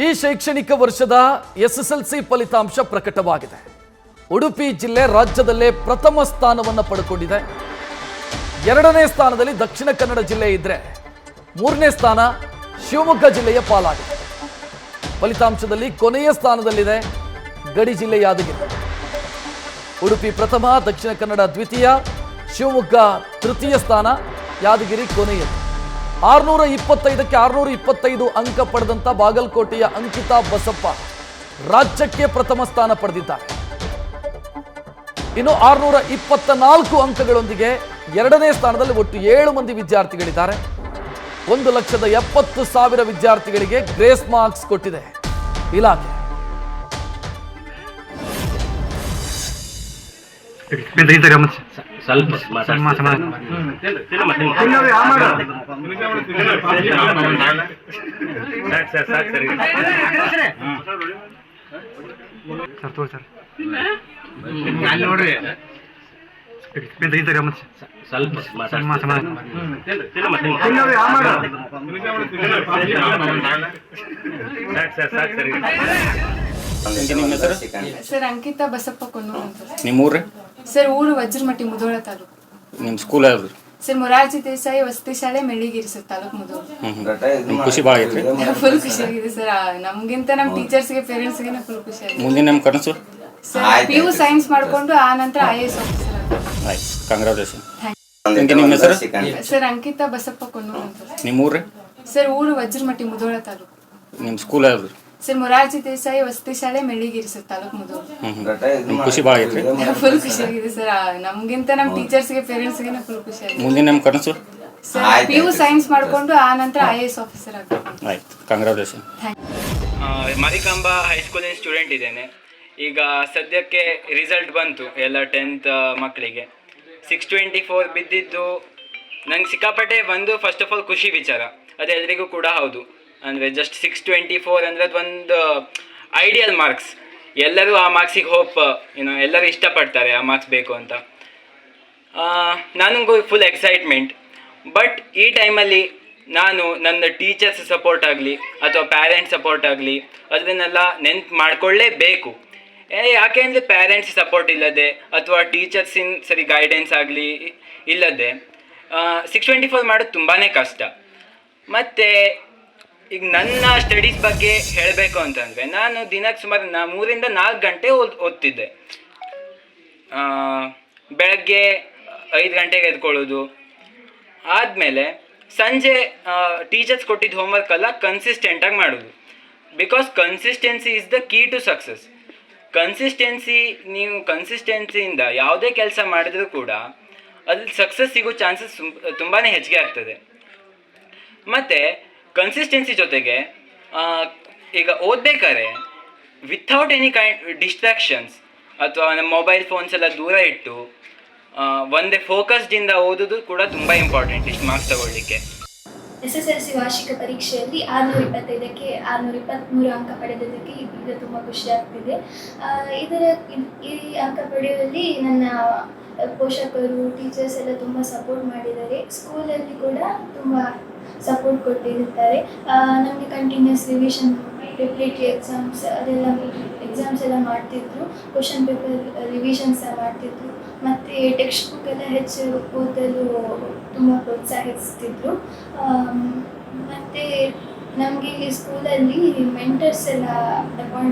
ಈ ಶೈಕ್ಷಣಿಕ ವರ್ಷದ ಎಸ್ಎಸ್ಎಲ್ಸಿ ಫಲಿತಾಂಶ ಪ್ರಕಟವಾಗಿದೆ. ಉಡುಪಿ ಜಿಲ್ಲೆ ರಾಜ್ಯದಲ್ಲೇ ಪ್ರಥಮ ಸ್ಥಾನವನ್ನು ಪಡೆದುಕೊಂಡಿದೆ. ಎರಡನೇ ಸ್ಥಾನದಲ್ಲಿ ದಕ್ಷಿಣ ಕನ್ನಡ ಜಿಲ್ಲೆ ಇದ್ದರೆ ಮೂರನೇ ಸ್ಥಾನ ಶಿವಮೊಗ್ಗ ಜಿಲ್ಲೆಯ ಪಾಲಾಗಿದೆ. ಫಲಿತಾಂಶದಲ್ಲಿ ಕೊನೆಯ ಸ್ಥಾನದಲ್ಲಿದೆ ಗಡಿ ಜಿಲ್ಲೆ ಯಾದಗಿರಿ. ಉಡುಪಿ ಪ್ರಥಮ, ದಕ್ಷಿಣ ಕನ್ನಡ ದ್ವಿತೀಯ, ಶಿವಮೊಗ್ಗ ತೃತೀಯ ಸ್ಥಾನ, ಯಾದಗಿರಿ ಕೊನೆಯದು. 625ಕ್ಕೆ 625 ಅಂಕ ಪಡೆದಂತ ಬಾಗಲಕೋಟೆಯ ಅಂಕಿತಾ ಬಸಪ್ಪ ರಾಜ್ಯಕ್ಕೆ ಪ್ರಥಮ ಸ್ಥಾನ ಪಡೆದಿದ್ದಾರೆ. ಇನ್ನು 624 ಅಂಕಗಳೊಂದಿಗೆ ಎರಡನೇ ಸ್ಥಾನದಲ್ಲಿ ಒಟ್ಟು 7 ಮಂದಿ ವಿದ್ಯಾರ್ಥಿಗಳಿದ್ದಾರೆ. 1,70,000 ವಿದ್ಯಾರ್ಥಿಗಳಿಗೆ ಗ್ರೇಸ್ ಮಾರ್ಕ್ಸ್ ಕೊಟ್ಟಿದೆ ಇಲಾಖೆ. ಸರ್ ಅಂಕಿತಾ ಬಸಪ್ಪ ಕೊನ್ನೂರು ಅಂತ. ನಿಮ್ಮ ಊರು ಸರ್ ಊರು ವಜ್ರಮಟ್ಟಿ, ಮುಧೋಳ ತಾಲೂಕು. ನಿಮ್ಮ ಸ್ಕೂಲ್ ಯಾವ್ದು? ಸರ್ ಮೊರಾರ್ಜಿ ದೇಸಾಯಿ ವಸತಿ ಶಾಲೆ ಮೆಳ್ಳಿಗಿರಿ ಸರ್, ತಾಲೂಕು ಮುಧೋಳ. ಖುಷಿ ಭಾಳ ಐತ್ರಿ? ಫುಲ್ ಖುಷಿ ಆಗಿದೆ ಸರ್. ನಮ್ಗಿಂತ ನಮ್ಮ ಟೀಚರ್ಸ್ಗೆ ಪೇರೆಂಟ್ಸ್ಗೆ ಫುಲ್ ಖುಷಿ ಆಗಿದೆ. ಮುಂದಿನ ನಮ್ಮ ಕನಸು ಸರ್ PU ಸೈನ್ಸ್ ಮಾಡ್ಕೊಂಡು ಆ ನಂತರ IAS ಆಫೀಸರ್ ಅಂತ. ಆಯ್ತು, ಕಂಗ್ರಾಚುಲೇಷನ್. ನಿಮ್ಮ ಹೆಸರು? ಸರ್ ಅಂಕಿತಾ ಬಸಪ್ಪ ಕೊನ್ನೂರು ಅಂತ. ನಿಮ್ಮ ಊರು? ಸರ್ ಊರು ವಜ್ರಮಟ್ಟಿ, ಮುಧೋಳ ತಾಲೂಕು. ನಿಮ್ಮ ಸ್ಕೂಲ್ ಯಾವ್ದು? ಸರ್ ಮೊರಾರ್ಜಿ ದೇಸಾಯಿ ವಸತಿ ಶಾಲೆ ಮೆಳ್ಳಿಗಿರಿ ಸರ್, ತಾಲೂಕು ಮುಧೋಳ. ಖುಷಿ ಭಾಳ ಐತ್ರಿ? ಫುಲ್ ಖುಷಿ ಆಗಿದೆ ಸರ್. ನಮ್ಗಿಂತ ನಮ್ಮ ಟೀಚರ್ಸ್ಗೆ ಪೇರೆಂಟ್ಸ್ಗೆ ಫುಲ್ ಖುಷಿ ಆಗಿದೆ. ಮುಂದಿನ ನಮ್ಮ ಕನಸು? ಸರ್ PU ಸೈನ್ಸ್ ಮಾಡ್ಕೊಂಡು ಆ ನಂತರ IAS ಆಫೀಸರ್ ಅಂತ. ಆಯ್ತು, ಕಂಗ್ರಾಚುಲೇಷನ್. ಮಾರಿಕಾಂಬಾ ಹೈಸ್ಕೂಲಿನ ಸ್ಟೂಡೆಂಟ್ ಇದ್ದೇನೆ. ಈಗ ಸದ್ಯಕ್ಕೆ ರಿಸಲ್ಟ್ ಬಂತು ಎಲ್ಲ 10th ಮಕ್ಕಳಿಗೆ. 624 ಬಿದ್ದಿದ್ದು ನಂಗೆ ಸಿಕ್ಕಾಪಟ್ಟೆ ಫಸ್ಟ್ ಆಫ್ ಆಲ್ ಖುಷಿ ವಿಚಾರ. ಅದು ಎಲ್ರಿಗೂ ಕೂಡ ಹೌದು. ಅಂದರೆ ಜಸ್ಟ್ 624 ಅಂದರೆ ಅದೊಂದು ಐಡಿಯಲ್ ಮಾರ್ಕ್ಸ್. ಎಲ್ಲರೂ ಆ ಮಾರ್ಕ್ಸಿಗೆ ಎಲ್ಲರೂ ಇಷ್ಟಪಡ್ತಾರೆ ಆ ಮಾರ್ಕ್ಸ್ ಬೇಕು ಅಂತ. ನನಗೂ ಫುಲ್ ಎಕ್ಸೈಟ್ಮೆಂಟ್. ಬಟ್ ಈ ಟೈಮಲ್ಲಿ ನಾನು ನನ್ನ ಟೀಚರ್ಸ್ ಸಪೋರ್ಟ್ ಆಗಲಿ ಅಥವಾ ಪ್ಯಾರೆಂಟ್ಸ್ ಸಪೋರ್ಟ್ ಆಗಲಿ ಅದನ್ನೆಲ್ಲ ನೆನ್ಪು ಮಾಡಿಕೊಳ್ಳೇಬೇಕು. ಯಾಕೆ ಅಂದರೆ ಪ್ಯಾರೆಂಟ್ಸ್ ಸಪೋರ್ಟ್ ಇಲ್ಲದೆ ಅಥವಾ ಟೀಚರ್ಸಿನ ಸರಿ ಗೈಡೆನ್ಸ್ ಆಗಲಿ ಇಲ್ಲದೆ 624 ಮಾಡೋದು ತುಂಬಾ ಕಷ್ಟ. ಮತ್ತು ಈಗ ನನ್ನ ಸ್ಟಡೀಸ್ ಬಗ್ಗೆ ಹೇಳಬೇಕು ಅಂತಂದರೆ ನಾನು ದಿನಕ್ಕೆ ಸುಮಾರು 3 ರಿಂದ 4 ಗಂಟೆ ಓದ್ತಿದ್ದೆ. ಬೆಳಗ್ಗೆ 5 ಗಂಟೆಗೆ ಎದ್ಕೊಳ್ಳೋದು, ಆದಮೇಲೆ ಸಂಜೆ ಟೀಚರ್ಸ್ ಕೊಟ್ಟಿದ್ದ ಹೋಮ್ವರ್ಕ್ ಎಲ್ಲ ಕನ್ಸಿಸ್ಟೆಂಟಾಗಿ ಮಾಡೋದು. Because consistency is the key to success. ನೀವು ಕನ್ಸಿಸ್ಟೆನ್ಸಿಯಿಂದ ಯಾವುದೇ ಕೆಲಸ ಮಾಡಿದ್ರೂ ಕೂಡ ಅದ್ರಲ್ಲಿ ಸಕ್ಸಸ್ ಸಿಗೋ ಚಾನ್ಸಸ್ ತುಂಬಾ ಹೆಚ್ಚಿಗೆ ಆಗ್ತದೆ. ಮತ್ತು ಕನ್ಸಿಸ್ಟೆನ್ಸಿ ಜೊತೆಗೆ ಈಗ ಓದಬೇಕಾದ್ರೆ ವಿಥೌಟ್ ಎನಿ ಡಿಸ್ಟ್ರಾಕ್ಷನ್ಸ್ ಅಥವಾ ನಮ್ಮ ಮೊಬೈಲ್ ಫೋನ್ಸ್ ಎಲ್ಲ ದೂರ ಇಟ್ಟು ಒಂದೇ ಫೋಕಸ್ಡಿಂದ ಓದೋದು ಕೂಡ ತುಂಬ ಇಂಪಾರ್ಟೆಂಟ್ ಇಷ್ಟು ಮಾರ್ಕ್ಸ್ ತಗೊಳ್ಳಿಕ್ಕೆ. SSLC ವಾರ್ಷಿಕ ಪರೀಕ್ಷೆಯಲ್ಲಿ 625ಕ್ಕೆ 623 ಅಂಕ ಪಡೆದಿದ್ದಕ್ಕೆ ಈಗ ತುಂಬ ಖುಷಿ ಆಗ್ತಿದೆ. ಈ ಅಂಕ ಪಡೆಯುವಲ್ಲಿ ನನ್ನ ಪೋಷಕರು, ಟೀಚರ್ಸ್ ಎಲ್ಲ ತುಂಬ ಸಪೋರ್ಟ್ ಮಾಡಿದ್ದಾರೆ. ಸ್ಕೂಲಲ್ಲಿ ಕೂಡ ತುಂಬ ಸಪೋರ್ಟ್ ಕೊಟ್ಟಿರುತ್ತಾರೆ. ನಮಗೆ ಕಂಟಿನ್ಯೂಸ್ ರಿವಿಷನ್, ರಿಪ್ಲೇಟರಿ ಎಕ್ಸಾಮ್ಸ್ ಎಲ್ಲ ಮಾಡ್ತಿದ್ರು. ಕ್ವಶನ್ ಪೇಪರ್ ರಿವಿಷನ್ಸ್ ಮಾಡ್ತಿದ್ರು. ಮತ್ತು ಟೆಕ್ಸ್ಟ್ ಬುಕ್ ಎಲ್ಲ ಹೆಚ್ಚು ಓದಲು ತುಂಬ ಪ್ರೋತ್ಸಾಹಿಸ್ತಿದ್ರು. ಮತ್ತು ನಮಗೆ ಇಲ್ಲಿ ಸ್ಕೂಲಲ್ಲಿ ಮೆಂಟರ್ಸ್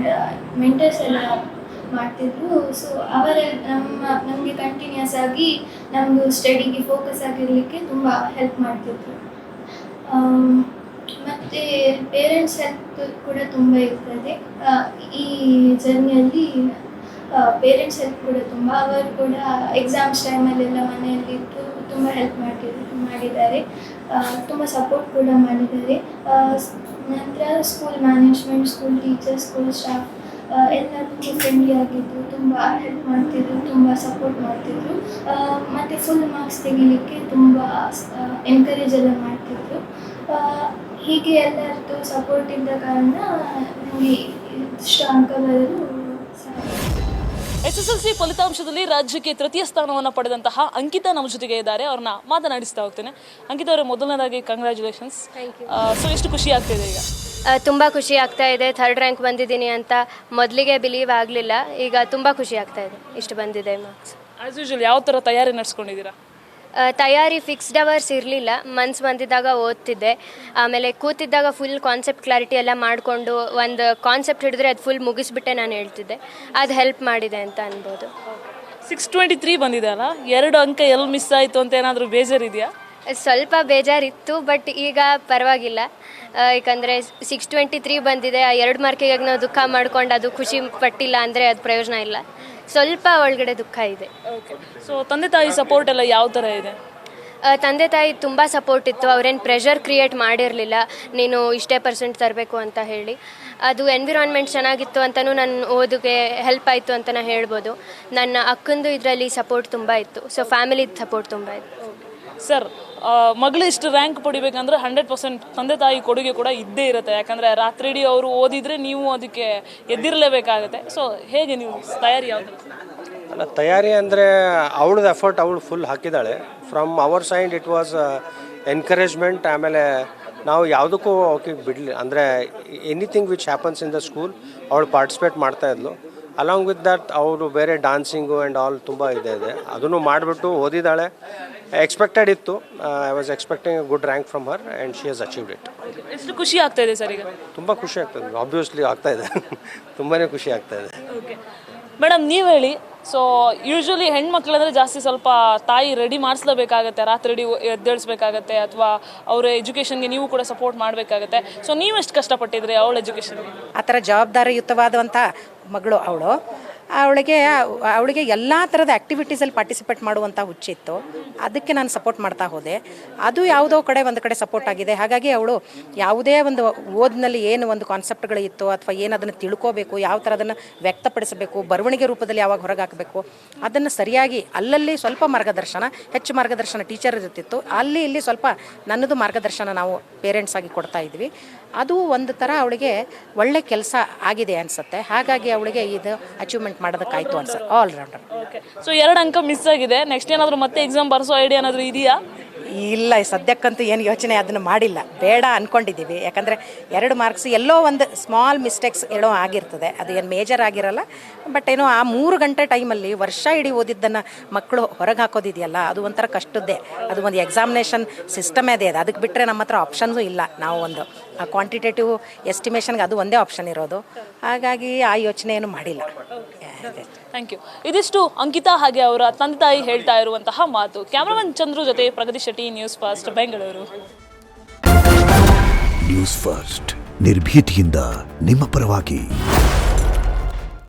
ಎಲ್ಲ ಮಾಡ್ತಿದ್ರು. ಸೊ ನಮಗೆ ಕಂಟಿನ್ಯೂಸ್ ಆಗಿ ನಮ್ಮದು ಸ್ಟಡಿಗೆ ಫೋಕಸ್ ಆಗಿರಲಿಕ್ಕೆ ತುಂಬ ಹೆಲ್ಪ್ ಮಾಡ್ತಿದ್ರು. ಮತ್ತು ಪೇರೆಂಟ್ಸ್ ಹೆಲ್ಪ್ ಕೂಡ ತುಂಬ ಇರ್ತದೆ ಈ ಜರ್ನಿಯಲ್ಲಿ. ಪೇರೆಂಟ್ಸ್ ಹೆಲ್ಪ್ ಕೂಡ ತುಂಬ, ಅವರು ಕೂಡ ಎಕ್ಸಾಮ್ಸ್ ಟೈಮಲ್ಲೆಲ್ಲ ಮನೆಯಲ್ಲಿದ್ದು ತುಂಬ ಹೆಲ್ಪ್ ಮಾಡಿದ್ದಾರೆ. ತುಂಬ ಸಪೋರ್ಟ್ ಕೂಡ ಮಾಡಿದ್ದಾರೆ. ನಂತರ school management, school teachers, school staff ಎಲ್ಲರೂ ತುಂಬ ಫ್ರೆಂಡ್ಲಿ ಆಗಿದ್ದರು, ತುಂಬ ಹೆಲ್ಪ್ ಮಾಡ್ತಿದ್ರು, ತುಂಬ ಸಪೋರ್ಟ್ ಮಾಡ್ತಿದ್ರು. ಮತ್ತು ಫುಲ್ ಮಾರ್ಕ್ಸ್ ತೆಗಿಲಿಕ್ಕೆ ತುಂಬ ಎನ್ಕರೇಜ್ ಎಲ್ಲ ಮಾಡ್ತಿದ್ರು. ಹೀಗೆ ಎಲ್ಲರದ್ದು ಸಪೋರ್ಟ್ ಇದ್ದ ಕಾರಣ ನನಗೆ ಇಷ್ಟು ಅಂಕ ಬರಲು SSLC ಫಲಿತಾಂಶದಲ್ಲಿ ರಾಜ್ಯಕ್ಕೆ ತೃತೀಯ ಸ್ಥಾನವನ್ನು ಪಡೆದಂತಹ ಅಂಕಿತಾ ನಮ್ಮ ಜೊತೆಗೆ ಇದ್ದಾರೆ. ಅವ್ರನ್ನ ಮಾತನಾಡಿಸ್ತಾ ಹೋಗ್ತೇನೆ. ಅಂಕಿತಾ ಅವರ ಮೊದಲನೇದಾಗಿ ಕಂಗ್ರ್ಯಾಚುಲೇಷನ್ಸ್. ಸೊ ಎಷ್ಟು ಖುಷಿ ಆಗ್ತಿದೆ ಈಗ? ತುಂಬ ಖುಷಿ ಆಗ್ತಾ ಇದೆ. 3rd ರ್ಯಾಂಕ್ ಬಂದಿದ್ದೀನಿ ಅಂತ ಮೊದಲಿಗೆ ಬಿಲೀವ್ ಆಗಲಿಲ್ಲ. ಈಗ ತುಂಬ ಖುಷಿ ಆಗ್ತಾ ಇದೆ ಇಷ್ಟು ಬಂದಿದೆ ಮಾರ್ಕ್ಸ್. ಆ್ಯಸ್ ಯೂಶುವಲ್ ಯಾವ ಥರ ತಯಾರಿ ನಡೆಸ್ಕೊಂಡಿದ್ದೀರಾ? ತಯಾರಿ ಫಿಕ್ಸ್ಡ್ ಅವರ್ಸ್ ಇರಲಿಲ್ಲ. ಮನ್ಸು ಬಂದಿದ್ದಾಗ ಓದ್ತಿದ್ದೆ. ಆಮೇಲೆ ಕೂತಿದ್ದಾಗ ಫುಲ್ ಕಾನ್ಸೆಪ್ಟ್ ಕ್ಲಾರಿಟಿ ಎಲ್ಲ ಮಾಡಿಕೊಂಡು ಒಂದು ಕಾನ್ಸೆಪ್ಟ್ ಹಿಡಿದ್ರೆ ಅದು ಫುಲ್ ಮುಗಿಸ್ಬಿಟ್ಟೆ ನಾನು ಹೇಳ್ತಿದ್ದೆ. ಅದು ಹೆಲ್ಪ್ ಮಾಡಿದೆ ಅಂತ ಅನ್ಬೋದು. 623 ಬಂದಿದೆ ಅಲ್ಲ, 2 ಅಂಕ ಎಲ್ಲಿ ಮಿಸ್ ಆಯಿತು ಅಂತ ಏನಾದರೂ ಬೇಜಾರಿದೆಯಾ? ಸ್ವಲ್ಪ ಬೇಜಾರಿತ್ತು, ಬಟ್ ಈಗ ಪರವಾಗಿಲ್ಲ. ಯಾಕಂದರೆ 623 ಬಂದಿದೆ. ಆ 2 ಮಾರ್ಕಿಗೆ ನಾವು ದುಃಖ ಮಾಡ್ಕೊಂಡು ಅದು ಖುಷಿ ಪಟ್ಟಿಲ್ಲ ಅಂದರೆ ಅದು ಪ್ರಯೋಜನ ಇಲ್ಲ. ಸ್ವಲ್ಪ ಒಳಗಡೆ ದುಃಖ ಇದೆ. ಓಕೆ. ಸೊ ತಂದೆ ತಾಯಿ ಸಪೋರ್ಟ್ ಎಲ್ಲ ಯಾವ ಥರ ಇದೆ? ತಂದೆ ತಾಯಿ ತುಂಬ ಸಪೋರ್ಟ್ ಇತ್ತು. ಅವ್ರೇನು ಪ್ರೆಷರ್ ಕ್ರಿಯೇಟ್ ಮಾಡಿರಲಿಲ್ಲ ನೀನು ಇಷ್ಟೇ % ತರಬೇಕು ಅಂತ ಹೇಳಿ. ಅದು ಎನ್ವಿರಾನ್ಮೆಂಟ್ ಚೆನ್ನಾಗಿತ್ತು ಅಂತಲೂ ನನ್ನ ಓದಿಗೆ ಹೆಲ್ಪ್ ಆಯಿತು ಅಂತ ನಾನು ಹೇಳ್ಬೋದು. ನನ್ನ ಅಕ್ಕಂದು ಇದರಲ್ಲಿ ಸಪೋರ್ಟ್ ತುಂಬ ಇತ್ತು. ಸೊ ಫ್ಯಾಮಿಲಿದು ಸಪೋರ್ಟ್ ತುಂಬ ಇತ್ತು. ಸರ್, ಮಗಳು ಇಷ್ಟು ರ್ಯಾಂಕ್ ಪಡಿಬೇಕಂದ್ರೆ 100% ತಂದೆ ತಾಯಿ ಕೊಡುಗೆ ಕೂಡ ಇದ್ದೇ ಇರುತ್ತೆ. ಯಾಕಂದರೆ ರಾತ್ರಿ ಇಡೀ ಅವರು ಓದಿದರೆ ನೀವು ಅದಕ್ಕೆ ಎದ್ದಿರಲೇಬೇಕಾಗುತ್ತೆ. ಸೊ ಹೇಗೆ ನೀವು ತಯಾರಿ ಯಾವುದು? ಅಲ್ಲ, ತಯಾರಿ ಅಂದರೆ ಅವಳದು ಎಫರ್ಟ್ ಅವಳು ಫುಲ್ ಹಾಕಿದ್ದಾಳೆ. From our side it was encouragement. ಆಮೇಲೆ ನಾವು ಯಾವುದಕ್ಕೂ ಓಕೆ ಬಿಡಲಿ ಅಂದರೆ anything which happens in the school ಅವಳು ಪಾರ್ಟಿಸಿಪೇಟ್ ಮಾಡ್ತಾಯಿದ್ಲು. ಅಲಾಂಗ್ ವಿತ್ ದಟ್ ಅವರು ಬೇರೆ ಡಾನ್ಸಿಂಗು ಆ್ಯಂಡ್ ಆಲ್ ತುಂಬ ಇದೆ ಅದನ್ನು ಮಾಡಿಬಿಟ್ಟು ಓದಿದ್ದಾಳೆ. ಎಕ್ಸ್ಪೆಕ್ಟೆಡ್ ಇತ್ತು. I was expecting a good rank from her and she has achieved it. ಎಷ್ಟು ಖುಷಿ ಆಗ್ತಾ ಇದೆ ಸರ್ ಈಗ? ತುಂಬ ಖುಷಿ ಆಗ್ತದೆ, ಆಬ್ವಿಯಸ್ಲಿ ಆಗ್ತಾಯಿದೆ. ತುಂಬಾ ಖುಷಿ ಆಗ್ತಾಯಿದೆ. ಓಕೆ ಮೇಡಮ್, ನೀವು ಹೇಳಿ. ಸೊ ಯೂಶ್ವಲಿ ಹೆಣ್ಮಕ್ಳಂದರೆ ಜಾಸ್ತಿ ಸ್ವಲ್ಪ ತಾಯಿ ರೆಡಿ ಮಾಡಿಸ್ಲೇಬೇಕಾಗತ್ತೆ, ರಾತ್ರಿ ಇಡೀ ಎದ್ದೇಳಿಸ್ಬೇಕಾಗತ್ತೆ, ಅಥವಾ ಅವರ ಎಜುಕೇಷನ್ಗೆ ನೀವು ಕೂಡ ಸಪೋರ್ಟ್ ಮಾಡಬೇಕಾಗತ್ತೆ. ಸೊ ನೀವು ಎಷ್ಟು ಕಷ್ಟಪಟ್ಟಿದ್ರಿ ಅವಳ ಎಜುಕೇಷನ್ಗೆ? ಆ ಥರ ಜವಾಬ್ದಾರಿಯುತವಾದಂಥ ಮಗಳು ಅವಳಿಗೆ ಎಲ್ಲ ಥರದ ಆ್ಯಕ್ಟಿವಿಟೀಸಲ್ಲಿ ಪಾರ್ಟಿಸಿಪೇಟ್ ಮಾಡುವಂಥ ಹುಚ್ಚಿತ್ತು. ಅದಕ್ಕೆ ನಾನು ಸಪೋರ್ಟ್ ಮಾಡ್ತಾ ಹೋದೆ. ಅದು ಯಾವುದೋ ಒಂದು ಕಡೆ ಸಪೋರ್ಟ್ ಆಗಿದೆ. ಹಾಗಾಗಿ ಅವಳು ಯಾವುದೇ ಒಂದು ಓದಿನಲ್ಲಿ ಏನು ಒಂದು ಕಾನ್ಸೆಪ್ಟ್ಗಳು ಇತ್ತು ಅಥವಾ ಏನು ಅದನ್ನು ತಿಳ್ಕೋಬೇಕು, ಯಾವ ಥರ ಅದನ್ನು ವ್ಯಕ್ತಪಡಿಸಬೇಕು, ಬರವಣಿಗೆ ರೂಪದಲ್ಲಿ ಯಾವಾಗ ಹೊರಗೆ ಹಾಕಬೇಕು, ಅದನ್ನು ಸರಿಯಾಗಿ ಅಲ್ಲಲ್ಲಿ ಸ್ವಲ್ಪ ಮಾರ್ಗದರ್ಶನ, ಹೆಚ್ಚು ಮಾರ್ಗದರ್ಶನ ಟೀಚರ್ ಇರ್ತಿತ್ತು. ಅಲ್ಲಿ ಇಲ್ಲಿ ಸ್ವಲ್ಪ ನನ್ನದು ಮಾರ್ಗದರ್ಶನ ನಾವು ಪೇರೆಂಟ್ಸ್ ಆಗಿ ಕೊಡ್ತಾ ಇದ್ವಿ. ಅದು ಒಂದು ಥರ ಅವಳಿಗೆ ಒಳ್ಳೆ ಕೆಲಸ ಆಗಿದೆ ಅನಿಸುತ್ತೆ. ಹಾಗಾಗಿ ಅವಳಿಗೆ ಇದು ಅಚೀವ್ಮೆಂಟ್ ಮಾಡೋದಕ್ಕಾಯ್ತು ಅನ್ಸುತ್ತೆ. ಆಲ್ರೌಂಡರ್. ಓಕೆ. ಸೊ 2 ಅಂಕ ಮಿಸ್ ಆಗಿದೆ. ನೆಕ್ಸ್ಟ್ ಏನಾದರೂ ಮತ್ತೆ ಎಕ್ಸಾಮ್ ಬರೆಸೋ ಐಡಿಯಾ ಏನಾದರೂ ಇದೆಯಾ? ಇಲ್ಲ, ಸದ್ಯಕ್ಕಂತೂ ಏನು ಯೋಚನೆ ಅದನ್ನು ಮಾಡಿಲ್ಲ. ಬೇಡ ಅಂದ್ಕೊಂಡಿದ್ದೀವಿ. ಯಾಕಂದರೆ 2 ಮಾರ್ಕ್ಸ್ ಎಲ್ಲೋ ಒಂದು ಸ್ಮಾಲ್ ಮಿಸ್ಟೇಕ್ಸ್ ಏನೋ ಆಗಿರ್ತದೆ. ಅದು ಏನು ಮೇಜರ್ ಆಗಿರಲ್ಲ. ಬಟ್ ಏನೋ ಆ 3 ಗಂಟೆ ಟೈಮಲ್ಲಿ ವರ್ಷ ಇಡೀ ಓದಿದ್ದನ್ನು ಮಕ್ಕಳು ಹೊರಗೆ ಹಾಕೋದಿದೆಯಲ್ಲ, ಅದು ಒಂಥರ ಕಷ್ಟದ್ದೇ. ಅದು ಒಂದು ಎಕ್ಸಾಮಿನೇಷನ್ ಸಿಸ್ಟಮೇ ಅದೇ. ಅದಕ್ಕೆ ಬಿಟ್ಟರೆ ನಮ್ಮ ಹತ್ರ ಆಪ್ಷನ್ಸು ಇಲ್ಲ. ನಾವು ಒಂದು ಕ್ವಾಂಟಿಟೇಟಿವ್ ಎಸ್ಟಿಮೇಷನ್ಗೆ ಅದು ಒಂದೇ ಆಪ್ಷನ್ ಇರೋದು. ಹಾಗಾಗಿ ಆ ಯೋಚನೆ ಏನು ಮಾಡಿಲ್ಲ. Thank you. ಇದಿಷ್ಟು ಅಂಕಿತಾ ಹಾಗೆ ಅವರ ತಂದೆ ತಾಯಿ ಹೇಳ್ತಾ ಇರುವಂತಹ ಮಾತು. ಕ್ಯಾಮ್ರಾಮನ್ ಚಂದ್ರು ಜೊತೆ Pragati Shetty, news first, Bengaluru. News first, ನಿರ್ಭೀತಿಯಿಂದ ನಿಮ್ಮ ಪರವಾಗಿ.